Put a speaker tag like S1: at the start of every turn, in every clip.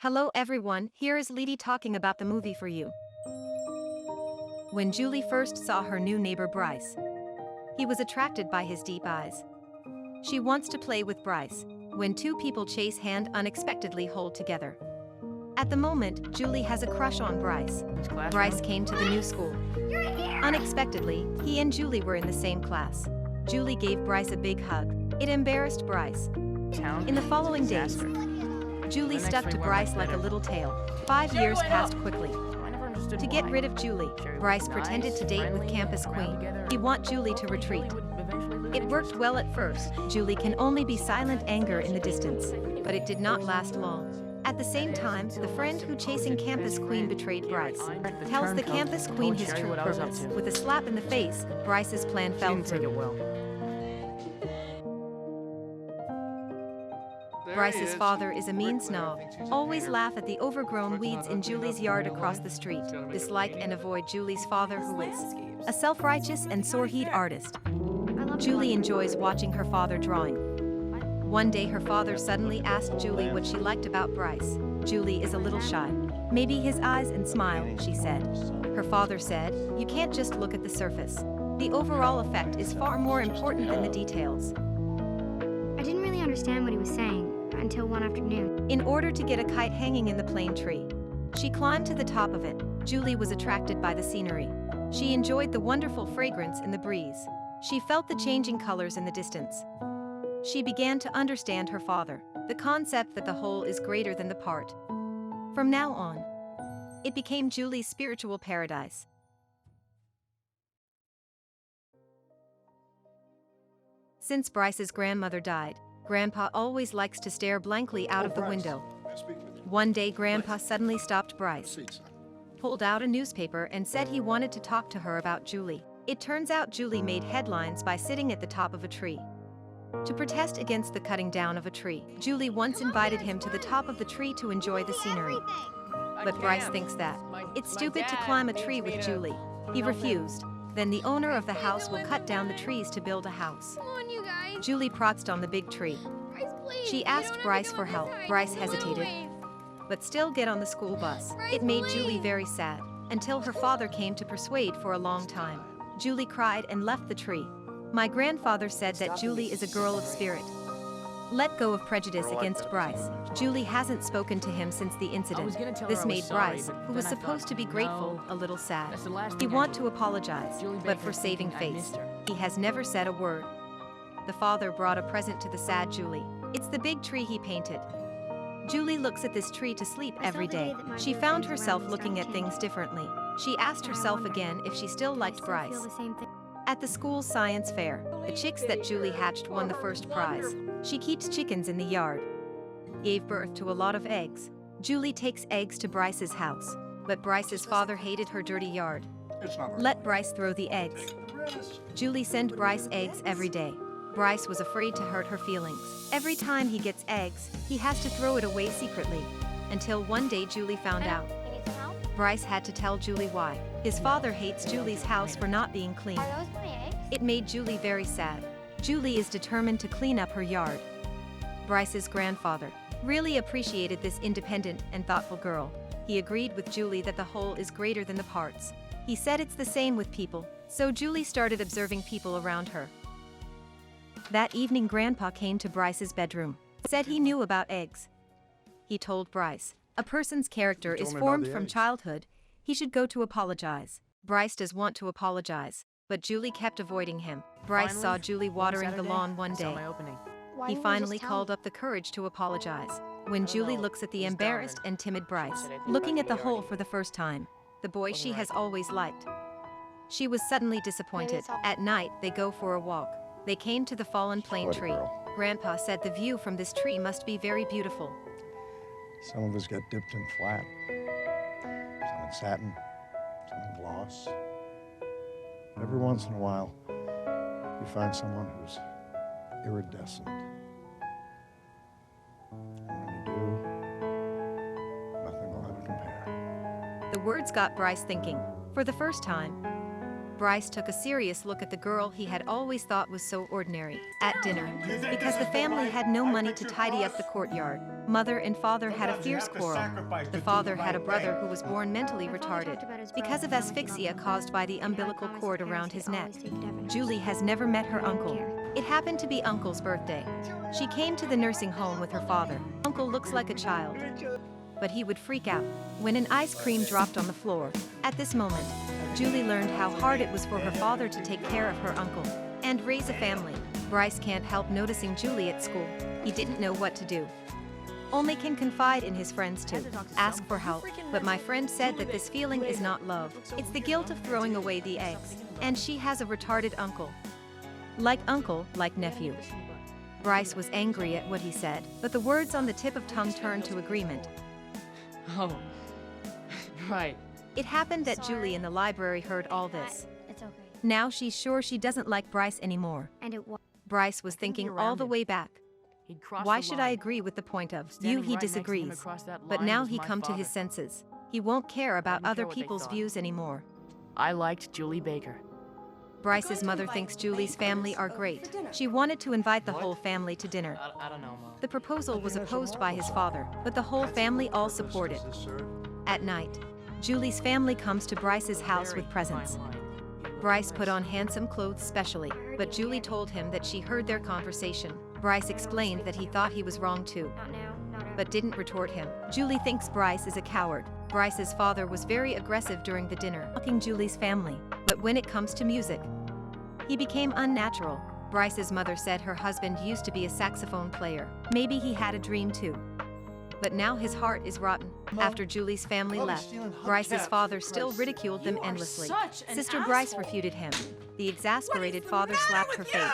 S1: Hello everyone, here is Lady talking about the movie for you. When Julie first saw her new neighbor Bryce, he was attracted by his deep eyes. She wants to play with Bryce. When two people chase hand unexpectedly hold together. At the moment, Julie has a crush on Bryce. Bryce came to the new school. Unexpectedly, he and Julie were in the same class. Julie gave Bryce a big hug. It embarrassed Bryce. In the following days, Julie stuck to Bryce like a little tail. 5 years passed quickly. To get rid of Julie, Bryce pretended to date with campus queen. He wanted Julie to retreat. It worked well at first. Julie can only be silent anger in the distance, but it did not last long. At the same time, the friend who chasing campus queen betrayed Bryce. Tells the campus queen his true purpose. With a slap in the face, Bryce's plan fell through. Bryce's father is a mean snob. Always laugh at the overgrown weeds in Julie's yard across the street. Dislike and avoid Julie's father, who is a self-righteous and sore-heat artist. Julie enjoys watching her father drawing. One day her father suddenly asked Julie what she liked about Bryce. Julie is a little shy. Maybe his eyes and smile, she said. Her father said, "You can't just look at the surface. The overall effect is far more important than the details."
S2: I didn't really understand what he was saying until one afternoon.
S1: In order to get a kite hanging in the plane tree, she climbed to the top of it. Julie was attracted by the scenery. She enjoyed the wonderful fragrance in the breeze. She felt the changing colors in the distance. She began to understand her father, the concept that the whole is greater than the part. From now on, it became Julie's spiritual paradise. Since Bryce's grandmother died, Grandpa always likes to stare blankly out of the window. One day Grandpa suddenly stopped Bryce, pulled out a newspaper and said he wanted to talk to her about Julie. It turns out Julie made headlines by sitting at the top of a tree to protest against the cutting down of a tree. Julie once invited him to the top of the tree to enjoy the scenery. But Bryce thinks that it's stupid to climb a tree with Julie. He refused. Then the owner of the house will cut down the trees to build a house. Julie protzed on the big tree. She asked Bryce for help. Bryce hesitated, but still get on the school bus. It made Julie very sad, until her father came to persuade for a long time. Julie cried and left the tree. My grandfather said that Julie is a girl of spirit. Let go of prejudice against Bryce. Julie hasn't spoken to him since the incident. This made Bryce, who was supposed to be grateful, a little sad. He wanted to apologize, but for saving face, he has never said a word. The father brought a present to the sad Julie. It's the big tree he painted. Julie looks at this tree to sleep every day. She found herself looking at things differently. She asked herself again if she still liked Bryce. At the school's science fair, the chicks that Julie hatched won the first prize. She keeps chickens in the yard. Gave birth to a lot of eggs. Julie takes eggs to Bryce's house, but Bryce's father hated her dirty yard. Let Bryce throw the eggs. Julie sent Bryce eggs every day. Bryce was afraid to hurt her feelings. Every time he gets eggs, he has to throw it away secretly. Until one day Julie found out. Bryce had to tell Julie why. His father hates Julie's house for not being clean. It made Julie very sad. Julie is determined to clean up her yard. Bryce's grandfather really appreciated this independent and thoughtful girl. He agreed with Julie that the whole is greater than the parts. He said it's the same with people, so Julie started observing people around her. That evening Grandpa came to Bryce's bedroom. Said he knew about eggs. He told Bryce, a person's character is formed from childhood. He should go to apologize. Bryce does want to apologize, but Julie kept avoiding him. Bryce saw Julie watering the lawn one day. He finally called up the courage to apologize. When Julie looks at the embarrassed and timid Bryce, looking at the hole for the first time, the boy she has always liked, she was suddenly disappointed. At night, they go for a walk. They came to the fallen plane tree. Grandpa said the view from this tree must be very beautiful.
S3: Some of us get dipped in flat, some in satin, some in gloss. Every once in a while, you find someone who's iridescent. And when you do, nothing will ever compare.
S1: The words got Bryce thinking. For the first time, Bryce took a serious look at the girl he had always thought was so ordinary. At dinner, because the family had no money to tidy up the courtyard, Mother and father had a fierce quarrel. The father had a brother who was born mentally
S2: My father talked
S1: retarded
S2: about his
S1: because of
S2: brother.
S1: asphyxia caused by the umbilical cord around his neck.
S2: Always take Devin.
S1: Julie has never met her
S2: I don't
S1: uncle.
S2: care.
S1: It happened to be Uncle's birthday. She came to the nursing home with her father. Uncle looks like a child, but he would freak out when an ice cream dropped on the floor. At this moment, Julie learned how hard it was for her father to take care of her uncle and raise a family. Bryce can't help noticing Julie at school. He didn't know what to do. Only can confide in his friends to ask for help, but my friend said that this feeling is not love. It's the guilt of throwing away the eggs. And she has a retarded uncle. Like uncle, like nephew. Bryce was angry at what he said, but the words on the tip of tongue turned to agreement.
S4: Oh, right.
S1: It happened that Julie in the library heard all this.
S2: It's okay.
S1: Now she's sure she doesn't like Bryce anymore.
S2: And it was.
S1: Bryce was thinking all the way back.
S4: He'd crossed
S1: Why
S4: the
S1: should
S4: line.
S1: I agree with the point of
S4: Standing
S1: you? He
S4: right next to him
S1: disagrees.
S4: across that
S1: But
S4: line
S1: now
S4: was
S1: he
S4: my
S1: come to his
S4: father.
S1: senses. He won't care about
S4: care
S1: other
S4: what they
S1: people's
S4: thought.
S1: views anymore.
S4: I liked Julie Baker.
S1: Bryce's mother thinks Julie's family are great. She wanted to invite the whole family to dinner.
S4: I don't know, Mom.
S1: The proposal was opposed by his father, but the whole family all support it. At night, Julie's family comes to Bryce's house with presents. Bryce put on handsome clothes specially, but Julie told him that she heard their conversation. Bryce explained that he thought he was wrong too,
S2: Not now, not ever.
S1: but didn't retort him. Julie thinks Bryce is a coward. Bryce's father was very aggressive during the dinner, mocking Julie's family. But when it comes to music, he became unnatural. Bryce's mother said her husband used to be a saxophone player. Maybe he had a dream too. But now his heart is rotten. After Julie's family left, Bryce's father still ridiculed them endlessly. Sister Bryce refuted him. The exasperated father slapped her face.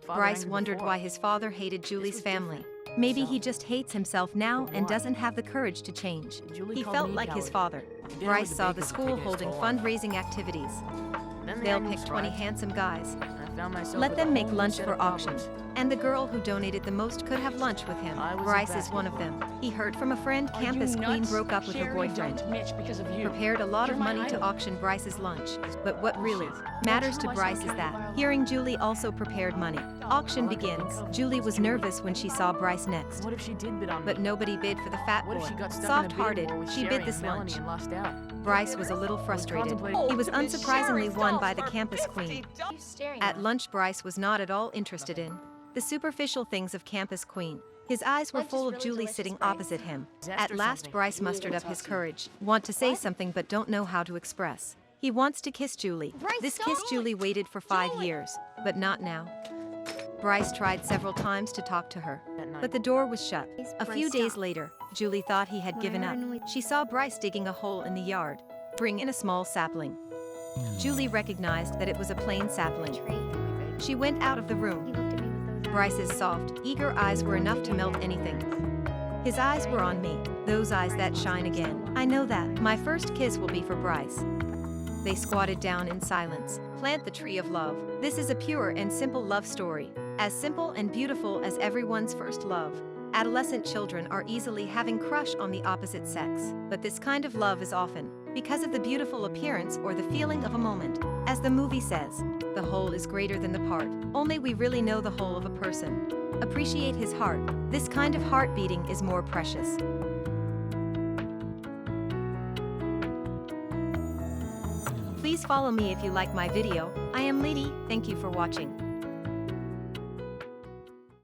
S1: Bryce wondered why his father hated Julie's family. Maybe he just hates himself now and doesn't have the courage to change. He felt like his father. Bryce saw the school holding fundraising activities. They'll pick 20 handsome guys. Let them make lunch for auction. And the girl who donated the most could have lunch with him. Bryce is one of them. He heard from a friend Campus Queen broke up with her boyfriend. Prepared a lot of money to auction Bryce's lunch. But what really matters to Bryce is that, hearing Julie also prepared money. Auction begins. Julie was nervous when she saw Bryce next.
S4: What if she did bid on me?
S1: But nobody bid for the fat
S4: What
S1: boy.
S4: if she got stuck in a bidding
S1: Soft-hearted,
S4: war with
S1: she
S4: Sherry
S1: bid
S4: and
S1: this
S4: Melanie
S1: lunch.
S4: and lost out?
S1: Bryce was a little frustrated. He was unsurprisingly won by the campus queen. At lunch, Bryce was not at all interested in the superficial things of campus queen. His eyes were
S2: Lunch is
S1: full of
S2: really
S1: Julie
S2: delicious,
S1: sitting
S2: Bryce.
S1: opposite him.
S4: Zest
S1: At
S4: or
S1: last,
S4: something.
S1: Bryce mustered up his courage. Want to say something but don't know how to express. He wants to kiss Julie.
S2: Bryce,
S1: This
S2: stop!
S1: kiss Julie waited for 5 years, but not now. Bryce tried several times to talk to her, but the door was shut. A few
S2: Bryce,
S1: days
S2: stop.
S1: later, Julie thought he had
S2: When
S1: given
S2: I
S1: up.
S2: heard a noise-
S1: She saw Bryce digging a hole in the yard, bring in a small sapling. Julie recognized that it was a plain sapling.
S2: Tree.
S1: She went out of the
S2: He
S1: room.
S2: looked at me with those eyes.
S1: Bryce's soft, eager eyes were enough to melt anything. His eyes were on me, those eyes that shine again. I know that. My first kiss will be for Bryce. They squatted down in silence. Plant the tree of love. This is a pure and simple love story. As simple and beautiful as everyone's first love. Adolescent children are easily having crush on the opposite sex. But this kind of love is often because of the beautiful appearance or the feeling of a moment. As the movie says, the whole is greater than the part. Only we really know the whole of a person. Appreciate his heart. This kind of heart beating is more precious. Please follow me if you like my video. I am Lady. Thank you for watching.